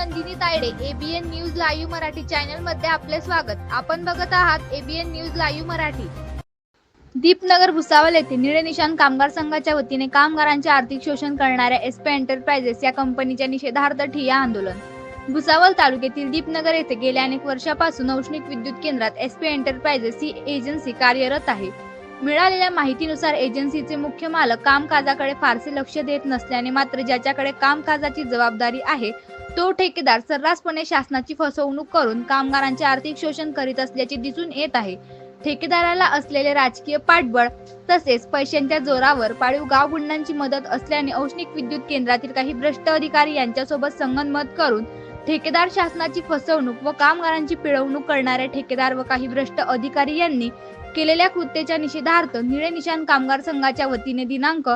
Nandini Taide, ABN news live Marathi channel मध्ये आपले स्वागत। आपण बघत आहात ABN news live Marathi. Deepnagar Bhusawal येथे निळे निशाण कामगार संघाच्या वतीने कामगारांचे आर्थिक शोषण करणाऱ्या एसपी एंटरप्राइजेस या कंपनीच्या निषेधार्थ ठिय्या आंदोलन। भुसावळ तालुक्यातील दीपनगर येथे गेल्या अनेक वर्षापासून औष्णिक विद्युत केंद्रात एसपी एंटरप्राइजेस ही एजन्सी कार्यरत आहे। मिळालेल्या माहितीनुसार एजन्सीचे मुख्य मालक कामकाजाकडे फारसे लक्ष देत नसल्याने मात्र ज्याच्याकडे कामकाजाची जबाबदारी आहे तो ठेकेदार सर्रासपणे शासनाची फसवणूक करून कामगारांचे आर्थिक शोषण करीत असल्याचे दिसून येत आहे। ठेकेदाराला असलेले राजकीय पाठबळ तसेच पैशांच्या जोरावर पाळीव गावगुंडांची मदत असल्याने औष्णिक विद्युत केंद्रातील काही भ्रष्ट अधिकारी यांच्यासोबत संगनमत करून ठेकेदार शासनाची फसवणूक व कामगारांची पिळवणूक करणारे ठेकेदार व काही भ्रष्ट अधिकारी यांनी केलेल्या कृत्याच्या निषेधार्थ निळे निशाण कामगार संघाच्या वतीने दिनांक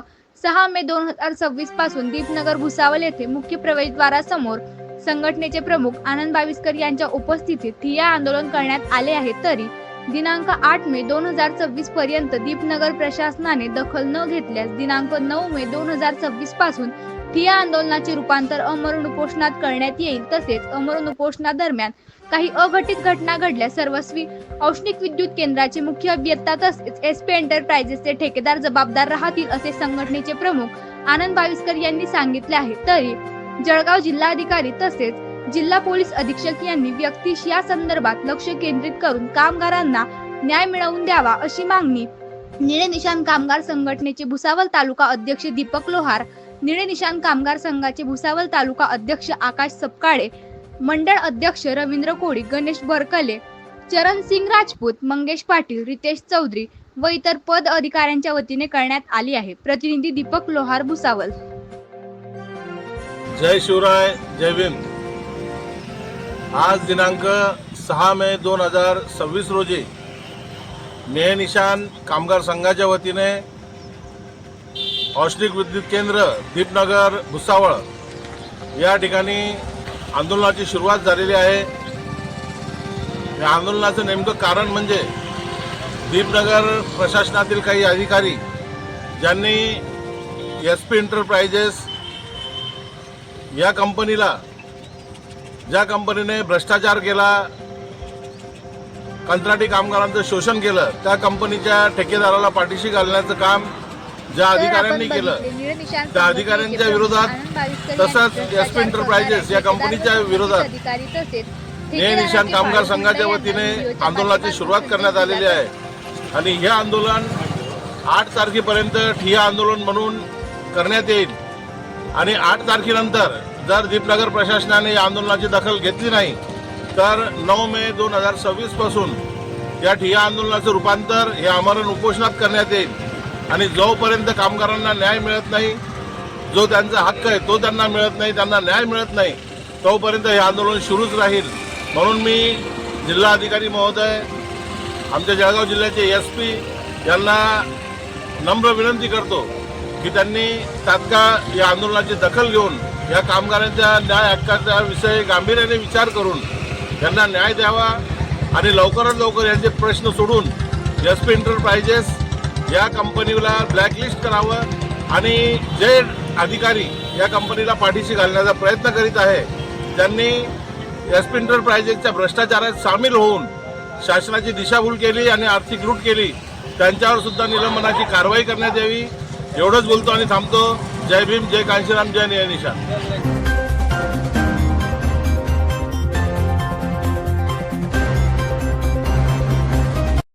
6 मे 2026 पासून दीपनगर भुसावळ येथे मुख्य प्रवेशद्वारासमोर संघटनेचे प्रमुख आनंद बाविस्कर यांच्या उपस्थितीत ठिय्या आंदोलन करण्यात आले आहे। तरी दिनांक 8 मे 2026 पर्यंत दीपनगर प्रशासनाने दखल न घेतल्यास दिनांक 9 मे 2026 पासून ठिय्या आंदोलनाचे रूपांतर अमरण उपोषणात करण्यात येईल। तसेच अमरण उपोषणादरम्यान काही अघटित घटना घडल्यास सर्वस्वी औष्णिक विद्युत केंद्राचे मुख्य अभियंता तसेच एसपी एंटरप्राइजेसचे ठेकेदार जबाबदार राहतील असे संघटनेचे प्रमुख आनंद बाविस्कर यांनी सांगितले आहे। तरी जळगाव जिल्हाधिकारी तसेच जिल्हा पोलीस अधीक्षक यांनी व्यक्तिश या संदर्भात लक्ष केंद्रित करून कामगारांना न्याय मिळवून द्यावा अशी मागणी निळे निशाण कामगार संघटनेचे भुसावळ तालुका अध्यक्ष दीपक लोहार, निळे निशाण कामगार संघाचे भुसावळ तालुका अध्यक्ष आकाश सपकाळे, मंडळ अध्यक्ष रवींद्र कोळी, गणेश बरकले, चरण सिंग राजपूत, मंगेश पाटील, रितेश चौधरी व इतर पद अधिकाऱ्यांच्या वतीने करण्यात आली आहे। प्रतिनिधी दीपक लोहार, भुसावळ। जय शिवराय, जय भीम। आज दिनांक 6 मे 2026 रोजी निळे निशाण कामगार संघाच्या वतीने औष्णिक विद्युत केंद्र दीपनगर भुसावळ या ठिकाणी आंदोलनाची सुरुवात झालेली आहे। या आंदोलनाचं नेमकं कारण म्हणजे दीपनगर प्रशासनातील काही अधिकारी ज्यांनी एसपी एंटरप्राइजेस या कंपनीला, ज्या कंपनीने भ्रष्टाचार केला, कंत्राटी कामगारांचं शोषण केलं, त्या कंपनीच्या ठेकेदाराला पाठीशी घालण्याचं काम ज्या अधिकाऱ्यांनी केलं त्या अधिकाऱ्यांच्या विरोधात तसंच एसपी एंटरप्राइजेस या कंपनीच्या विरोधात निळे निशाण कामगार संघाच्या वतीने आंदोलनाची सुरुवात करण्यात आलेली आहे। आणि हे आंदोलन 8 तारखेपर्यंत ठिय्या आंदोलन म्हणून करण्यात येईल। आणि 8 तारखेनंतर जर दीपनगर प्रशासनाने या आंदोलनाची दखल घेतली नाही तर 9 मे 2026 पासून या ठिय्या आंदोलनाचं रूपांतर हे आमरण उपोषणात करण्यात येईल। आणि जोपर्यंत कामगारांना न्याय मिळत नाही, जो त्यांचा हक्क आहे तो त्यांना मिळत नाही, त्यांना न्याय मिळत नाही, तोपर्यंत हे आंदोलन सुरूच राहील। म्हणून मी जिल्हाधिकारी महोदय, आमच्या जळगाव जिल्ह्याचे एसपी यांना नम्र विनंती करतो की त्यांनी तात्काळ या आंदोलनाची दखल घेऊन या कामगारांच्या न्याय हक्काचा विषय गांभीर्याने विचार करून त्यांना न्याय द्यावा आणि लवकरात लवकर यांचे प्रश्न सोडून एसपी एंटरप्राइजेस या कंपनीला ब्लॅकलिस्ट करावं आणि जे अधिकारी या कंपनीला पाठीशी घालण्याचा प्रयत्न करीत आहे त्यांनी एसपी एंटरप्राइजेसच्या भ्रष्टाचारात सामील होऊन शासनाची दिशाभूल केली आणि आर्थिक लूट केली, त्यांच्यावर सुद्धा निलंबनाची कारवाई करण्यात यावी। एवढंच बोलतो आणि थांबतो। जय भीम, जय कांशीराम, जय निळे निशाण।